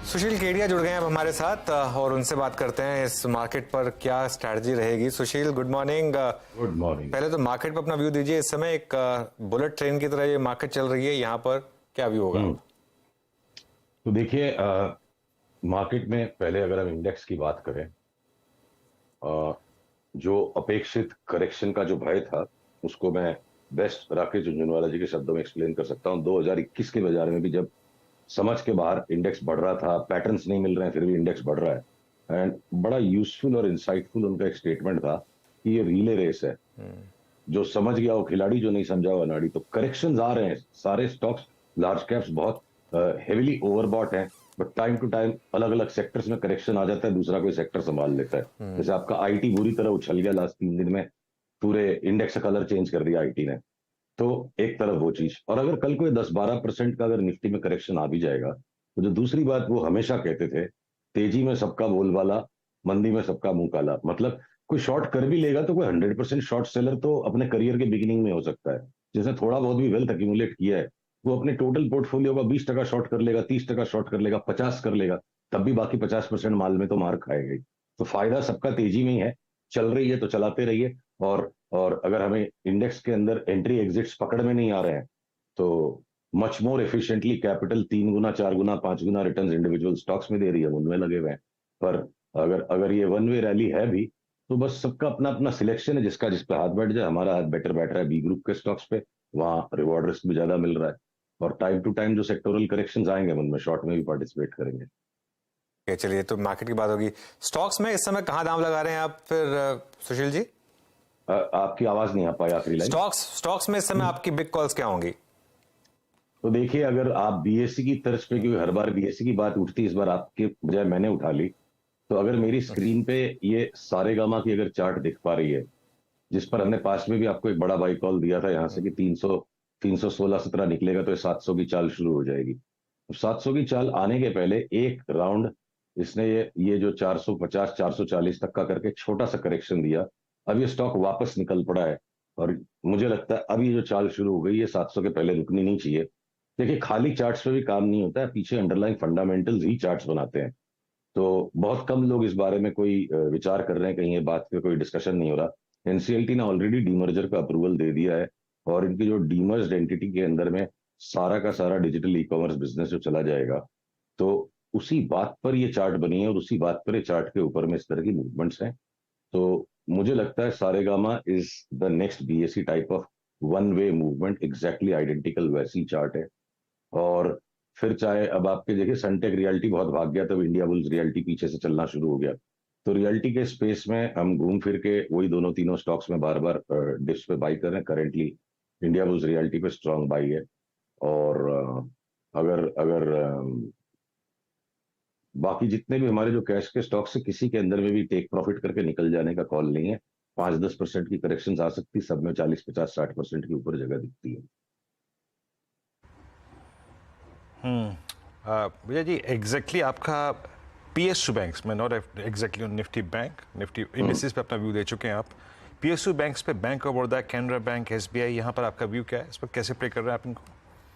सुशील केडिया जुड़ गए हैं अब हमारे साथ और उनसे बात करते हैं इस मार्केट पर क्या स्ट्रैटेजी रहेगी। सुशील, गुड मॉर्निंग। Good morning. पहले तो मार्केट पर अपना व्यू दीजिए। इस समय एक बुलेट ट्रेन की तरह ये मार्केट चल रही है, यहाँ पर क्या व्यू होगा? तो देखिए, मार्केट में पहले अगर हम इंडेक्स की बात करें, जो अपेक्षित करेक्शन का जो भय था उसको मैं बेस्ट राकेश झुनझुनवाला जी के शब्दों में एक्सप्लेन कर सकता हूं। 2021 के बाजार में भी जब समझ के बाहर इंडेक्स बढ़ रहा था, पैटर्न्स नहीं मिल रहे हैं, फिर भी इंडेक्स बढ़ रहा है। एंड बड़ा यूजफुल और इंसाइटफुल उनका एक स्टेटमेंट था कि ये रिले रेस है, जो समझ गया वो खिलाड़ी, जो नहीं समझा वो अनाड़ी। तो करेक्शंस आ रहे हैं, सारे स्टॉक्स लार्ज कैप्स बहुत हेविली ओवरबॉट हैं, बट टाइम टू टाइम अलग अलग सेक्टर्स में करेक्शन आ जाता है, दूसरा कोई सेक्टर संभाल लेता है। जैसे आपका आईटी बुरी तरह उछल गया लास्ट 3 दिन में, पूरे इंडेक्स का कलर चेंज कर दिया आईटी ने। तो एक तरफ वो चीज, और अगर कल कोई 10-12% का अगर निफ्टी में करेक्शन आ भी जाएगा, तो जो दूसरी बात वो हमेशा कहते थे, तेजी में सबका बोलबाला, मंदी में सबका मुंह काला। मतलब कोई शॉर्ट कर भी लेगा तो कोई 100% शॉर्ट सेलर तो अपने करियर के बिगिनिंग में हो सकता है, जिसने थोड़ा बहुत भी वेल्थ एक्यूमुलेट किया है, वो अपने टोटल पोर्टफोलियो का 20% शॉर्ट कर लेगा, 30% शॉर्ट कर लेगा, 50 कर लेगा, तब भी बाकी 50% माल में तो मार खाएगा ही। तो फायदा सबका तेजी में ही है। चल रही है तो चलाते रहिए। और अगर हमें इंडेक्स के अंदर एंट्री एग्जिट्स पकड़ में नहीं आ रहे हैं, तो मच मोर एफिशिएंटली कैपिटल 3 गुना, 4 गुना, 5 गुना रिटर्न इंडिविजुअल स्टॉक्स में दे रही है, उनमें लगे हुए हैं। पर अगर अगर ये वन वे रैली है भी, तो बस सबका अपना अपना सिलेक्शन है, जिसका जिस पे हाथ बैठ जाए। हमारा हाथ बेटर बैठ रहा है बी ग्रुप के स्टॉक्स पे, वहाँ रिवॉर्ड रिस्क भी ज्यादा मिल रहा है, और टाइम टू टाइम जो सेक्टोरल करेक्शंस आएंगे उनमें शॉर्ट में भी पार्टिसिपेट करेंगे। चलिए, तो मार्केट की बात होगी। स्टॉक्स में इस समय कहाँ दाम लगा रहे हैं आप फिर सुशील जी? आपकी आवाज नहीं आ पाई आखिरी लाइन। स्टॉक्स में इस समय आपकी बिग कॉल्स क्या होंगी? तो देखिए, अगर आप बीएससी की तर्ज पे, क्योंकि हर बार बीएससी की बात उठती है, इस बार आपके बजाय मैंने उठा ली, तो अगर मेरी स्क्रीन पे ये सारेगामा की अगर चार्ट दिख पा रही है, जिस पर हमने पास्ट में भी आपको एक बड़ा बाई कॉल दिया था यहाँ से कि 316-17 निकलेगा तो ये 700 की चाल शुरू हो जाएगी। तो 700 की चाल आने के पहले एक राउंड इसने ये जो 450 440 तक का करके छोटा सा करेक्शन दिया। अब ये स्टॉक वापस निकल पड़ा है, और मुझे लगता है अब ये जो चाल शुरू हो गई है 700 के पहले रुकनी नहीं चाहिए। देखिए, खाली चार्ट्स पे भी काम नहीं होता है, पीछे अंडरलाइन फंडामेंटल्स ही चार्ट्स बनाते हैं। तो बहुत कम लोग इस बारे में कोई विचार कर रहे हैं, कहीं ये बात पे कोई डिस्कशन नहीं हो रहा। एनसीएलटी ने ऑलरेडी डीमर्जर का अप्रूवल दे दिया है, और इनकी जो डीमर्ज्ड एंटिटी के अंदर में सारा का सारा डिजिटल ई कॉमर्स बिजनेस जो चला जाएगा, तो उसी बात पर ये चार्ट बनी है, और उसी बात पर ये चार्ट के ऊपर में इस तरह की मूवमेंट्स हैं। तो मुझे लगता है Saregama is the next BSE type of one way movement, exactly identical वैसी चार्ट है। और फिर चाहे अब आपके देखिए सनटेक रियल्टी बहुत भाग गया, तब इंडिया बुल्स रियल्टी पीछे से चलना शुरू हो गया। तो रियल्टी के स्पेस में हम घूम फिर के वही दोनों तीनों स्टॉक्स में बार बार डिप्स पे बाई कर रहे हैं। करेंटली इंडिया बुल्स रियल्टी पे स्ट्रांग बाई है। और अगर अगर बाकी जितने भी हमारे जो कैश के स्टॉक्स है, किसी के अंदर में भी टेक प्रॉफिट करके निकल जाने का कॉल नहीं है। 5-10% की करेक्शन आ सकती, सब में 40-50-60% के ऊपर जगह दिखती है। भैया जी, एग्जैक्टली आपका पीएसयू बैंक्स में, not exactly Nifty bank, Nifty indices पे अपना व्यू दे चुके हैं आप। पीएसयू बैंक्स पे bank of Baroda, Canara bank, SBI, यहाँ पर आपका व्यू क्या है? इस पर कैसे प्ले कर रहे हैं आप इनको?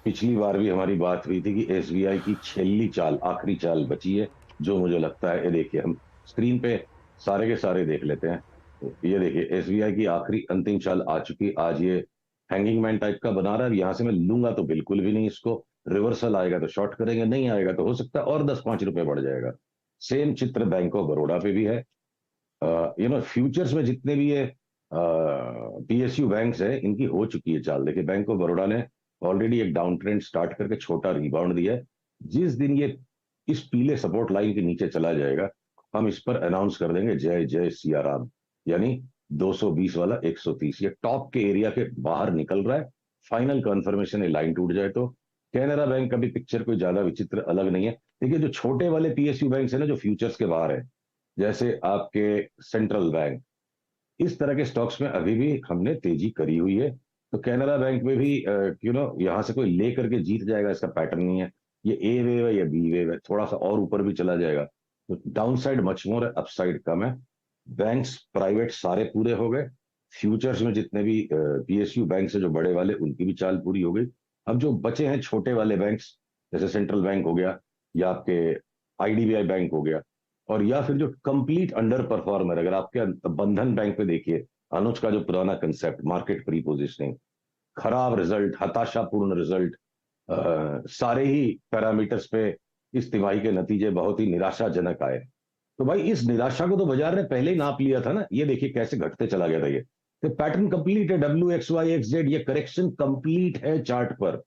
पिछली बार भी हमारी बात हुई थी कि एसबीआई की छेली चाल, आखिरी चाल बची है, जो मुझे लगता है, ये देखिए हम स्क्रीन पे सारे के सारे देख लेते हैं। ये देखिए, एसबीआई की आखिरी अंतिम चाल आ चुकी। आज ये हैंगिंग मैन टाइप का बना रहा है। यहाँ से मैं लूंगा तो बिल्कुल भी नहीं इसको, रिवर्सल आएगा तो शॉर्ट करेंगे, नहीं आएगा तो हो सकता है और 10-5 रुपए बढ़ जाएगा। सेम चित्र बैंक ऑफ बड़ौदा पे भी है। फ्यूचर्स में जितने भी ये पीएसयू बैंक्स है, इनकी हो चुकी है चाल। देखिए, बैंक ऑफ बड़ौदा ने ऑलरेडी एक डाउन ट्रेंड स्टार्ट करके छोटा रिबाउंड दिया है। जिस दिन ये इस पीले सपोर्ट लाइन के नीचे चला जाएगा, हम इस पर अनाउंस कर देंगे जय जय सिया राम, यानी 220 वाला 130, ये टॉप के एरिया के बाहर निकल रहा है। फाइनल कंफर्मेशन है, लाइन टूट जाए तो। कैनरा बैंक का भी पिक्चर कोई ज्यादा विचित्र अलग नहीं है। देखिए, जो छोटे वाले पीएसयू बैंक है ना, जो फ्यूचर्स के बाहर है, जैसे आपके सेंट्रल बैंक, इस तरह के स्टॉक्स में अभी भी हमने तेजी करी हुई है। तो कैनरा बैंक में भी यहां से कोई ले करके जीत जाएगा, इसका पैटर्न नहीं है। ये ए वेव है या बी वेव है, थोड़ा सा और ऊपर भी चला जाएगा। तो डाउन साइड मच मोर है, अपसाइड कम है। बैंक्स प्राइवेट सारे पूरे हो गए। फ्यूचर्स में जितने भी पीएसयू बैंक है जो बड़े वाले, उनकी भी चाल पूरी हो गई। अब जो बचे हैं छोटे वाले बैंक्स, जैसे सेंट्रल बैंक हो गया, या आपके आईडीबीआई बैंक हो गया, और या फिर जो कंप्लीट अंडर परफॉर्मर, अगर आपके बंधन बैंक पे देखिए, अनुज का जो पुराना कंसेप्ट मार्केट प्री पोजिशनिंग, खराब रिजल्ट, हताशापूर्ण रिजल्ट, सारे ही पैरामीटर्स पे इस तिमाही के नतीजे बहुत ही निराशाजनक आए। तो भाई इस निराशा को तो बाजार ने पहले ही नाप लिया था ना, ये देखिए कैसे घटते चला गया था ये। तो पैटर्न कंप्लीट है, WXY XZ, ये करेक्शन कंप्लीट है चार्ट पर।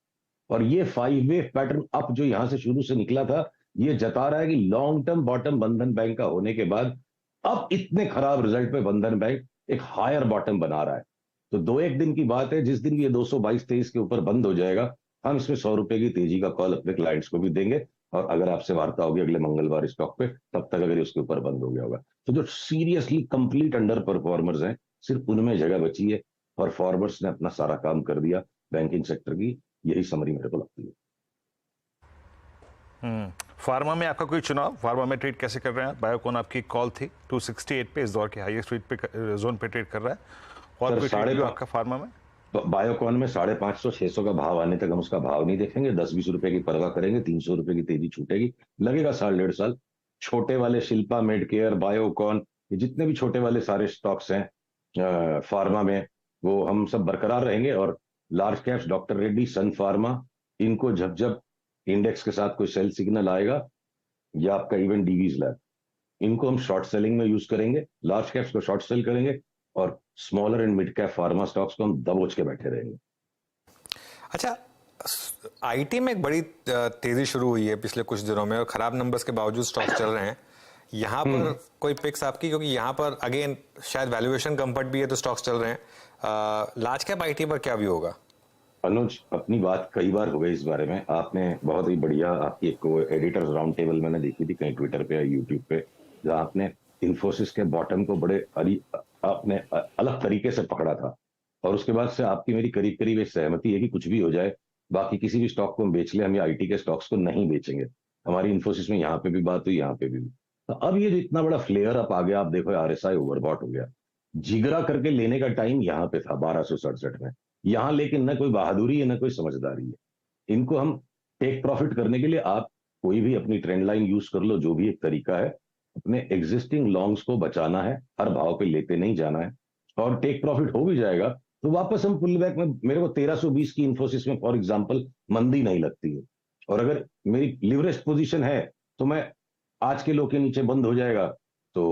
और ये 5 वेव पैटर्न अप जो यहां से शुरू से निकला था, ये जता रहा है कि लॉन्ग टर्म बॉटम बंधन बैंक का होने के बाद अब इतने खराब रिजल्ट पे बंधन बैंक एक हायर बॉटम बना रहा है। तो 2-1 दिन की बात है, जिस दिन भी ये 222-23 के ऊपर बंद हो जाएगा, हम इसमें 100 रुपए की तेजी का कॉल अपने क्लाइंट्स को भी देंगे। और अगर आपसे वार्ता होगी अगले मंगलवार स्टॉक पे, तब तक अगर ये उसके ऊपर बंद हो गया होगा, तो जो सीरियसली कंप्लीट अंडर परफॉर्मर्स हैं, सिर्फ उनमें जगह बची है। और फॉरवर्ड्स ने अपना सारा काम कर दिया बैंकिंग सेक्टर की, यही समरी मेरे को लगती है। फार्मा में आपका कोई चुनाव, फार्मा में ट्रेड कैसे कर रहे हैं? बायोकॉन आपकी कॉल थी 268 पे, इस दौर के हाईएस्ट रेट पे जोन पे ट्रेड कर रहा है। और कोई ट्रेड आपका फार्मा में? बायोकॉन में 550-600 का भाव आने तक हम उसका भाव नहीं देखेंगे, 10-20 रुपए की परवाह करेंगे, 300 रुपए की तेजी छूटेगी, लगेगा 1.5 साल। छोटे वाले शिल्पा मेडकेयर, बायोकॉन, ये जितने भी छोटे वाले सारे स्टॉक्स हैं फार्मा में, वो हम सब बरकरार रहेंगे। और लार्ज कैप्स, डॉक्टर रेड्डी, सन फार्मा, इनको जब जब इंडेक्स के साथ कोई सेल सिग्नल आएगा, या आपका इवन डीवीज लैब, इनको हम शॉर्ट सेलिंग में यूज करेंगे, लार्ज कैप्स को शॉर्ट सेल करेंगे, और smaller and mid cap pharma stocks को हम दबोच के बैठे रहेंगे। अच्छा, आईटी में एक बड़ी तेजी शुरू हुई है पिछले कुछ दिनों में, और खराब नंबर्स के बावजूद स्टॉक्स चल रहे हैं। यहाँ पर कोई पिक्स आपकी, क्योंकि यहाँ पर अगेन शायद वैल्यूएशन कंफर्ट भी है तो स्टॉक्स चल रहे हैं। लार्ज कैप आईटी पर क्या व्यू होगा? अनुज, अपनी बात कई बार हो गई इस बारे में, आपने बहुत ही बढ़िया आपकी एक एडिटर्स राउंड टेबल मैंने देखी थी कहीं ट्विटर पे या यूट्यूब पे, जहां आपने इन्फोसिस के बॉटम को बड़े आपने अलग तरीके से पकड़ा था। और उसके बाद से आपकी मेरी करीब करीब एक सहमति है कि कुछ भी हो जाए, बाकी किसी भी स्टॉक को हम बेच ले, हम ये आईटी के स्टॉक्स को नहीं बेचेंगे। हमारी इन्फोसिस में यहाँ पे भी बात हुई, यहाँ पे भी। तो अब ये जो इतना बड़ा फ्लेयर अप आ गया, आप देखो RSI ओवरबॉट हो गया, जिगरा करके लेने का टाइम यहाँ पे था 1267 में, यहां लेकिन न कोई बहादुरी है न कोई समझदारी है। इनको हम टेक प्रॉफिट करने के लिए आप कोई भी अपनी ट्रेंड लाइन यूज कर लो, जो भी एक तरीका है, अपने एग्जिस्टिंग लॉन्ग्स को बचाना है, हर भाव पे लेते नहीं जाना है। और टेक प्रॉफिट हो भी जाएगा तो वापस हम पुल बैक में, मेरे को 1320 की इन्फोसिस में फॉर एग्जांपल मंदी नहीं लगती है, और अगर मेरी लिवरेज पोजीशन है तो मैं आज के लो के नीचे बंद हो जाएगा तो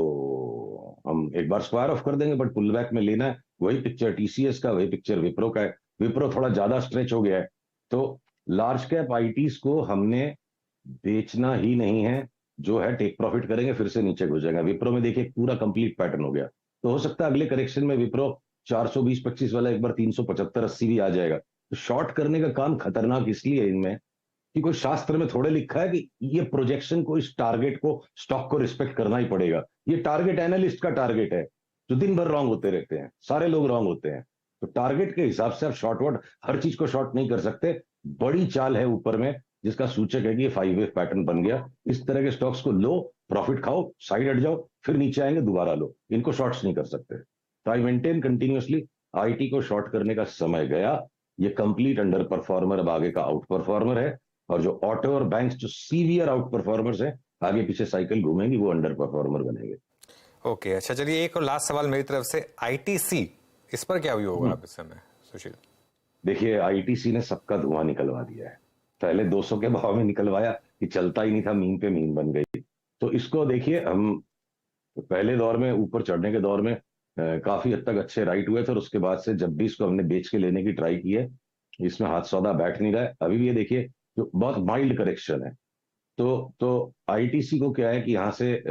हम एक बार स्क्वायर ऑफ कर देंगे, बट पुल बैक में लेना है। वही पिक्चर टीसीएस का, वही पिक्चर विप्रो का है। विप्रो थोड़ा ज्यादा स्ट्रेच हो गया है, तो लार्ज कैप आईटीज को हमने बेचना ही नहीं है। जो है टेक प्रॉफिट करेंगे, फिर से नीचे घुस जाएगा। विप्रो में देखिए पूरा कंप्लीट पैटर्न हो गया, तो हो सकता है अगले करेक्शन में विप्रो 420-25 वाला एक बार 375-80 भी आ जाएगा। तो शॉर्ट करने का काम खतरनाक इसलिए है इनमें कि कोई शास्त्र में थोड़े लिखा है कि ये प्रोजेक्शन को, इस टारगेट को, स्टॉक को रिस्पेक्ट करना ही पड़ेगा। ये टारगेट एनालिस्ट का टारगेट है, जो दिन भर रॉन्ग होते रहते हैं, सारे लोग रॉन्ग होते हैं। तो टारगेट के हिसाब से आप शॉर्टवर्ड हर चीज को शॉर्ट नहीं कर सकते। बड़ी चाल है ऊपर में जिसका सूचक है कि ये 5 वेव पैटर्न बन गया। इस तरह के स्टॉक्स को लो, प्रॉफिट खाओ, साइड हट जाओ, फिर नीचे आएंगे दोबारा लो, इनको शॉर्ट्स नहीं कर सकते। तो आई मेंटेन कंटिन्यूअसली, आईटी को शॉर्ट करने का समय गया। ये कंप्लीट अंडर परफॉर्मर अब आगे का आउट परफॉर्मर है, और जो ऑटो और बैंक्स जो सीवियर आउट परफॉर्मर्स हैं, आगे पीछे साइकिल घूमेंगी, वो अंडर परफॉर्मर बनेंगे। ओके, अच्छा चलिए, एक और लास्ट सवाल मेरी तरफ से, आईटीसी, इस पर क्या व्यू होगा आप इस समय सुशील? देखिए, आईटीसी ने सबका धुआं निकलवा दिया है। पहले 200 के भाव में निकलवाया कि चलता ही नहीं था, मीन पे मीन बन गई। तो इसको देखिए, हम पहले दौर में, ऊपर चढ़ने के दौर में काफी हद तक अच्छे राइट हुए थे, और उसके बाद से जब भी इसको हमने बेच के लेने की ट्राई की है, इसमें हाथ सौदा बैठ नहीं रहा है। अभी भी ये देखिए, जो बहुत माइल्ड करेक्शन है, तो आईटीसी को क्या है कि यहाँ से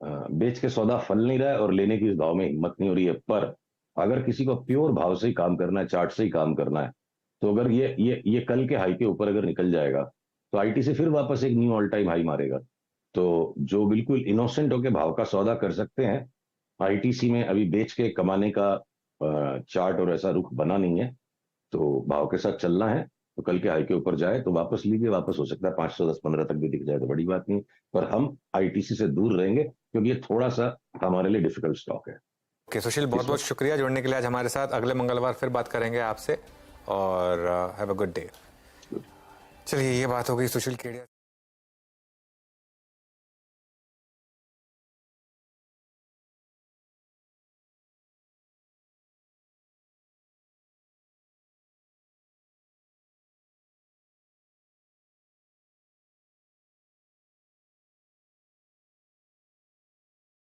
बेच के सौदा फल नहीं रहा है, और लेने की इस भाव में हिम्मत नहीं हो रही है। पर अगर किसी को प्योर भाव से ही काम करना है, चार्ट से ही काम करना है, तो अगर ये कल के हाई के ऊपर अगर निकल जाएगा, तो आईटीसी फिर वापस एक न्यू ऑल टाइम हाई मारेगा। तो जो बिल्कुल इनोसेंट होके भाव का सौदा कर सकते हैं, आईटीसी में अभी बेच के कमाने का चार्ट और ऐसा रुख बना नहीं है। तो भाव के साथ चलना है, तो कल के हाई के ऊपर जाए तो वापस लीजिए, वापस हो सकता है 510-15 तक भी दिख जाए तो बड़ी बात नहीं। पर हम आईटीसी से दूर रहेंगे, क्योंकि ये थोड़ा सा हमारे लिए डिफिकल्ट स्टॉक है। ओके सुशील, बहुत बहुत शुक्रिया जुड़ने के लिए आज हमारे साथ। अगले मंगलवार फिर बात करेंगे आपसे, और हैव अ गुड डे। चलिए, ये बात हो गई सुशील केडिया।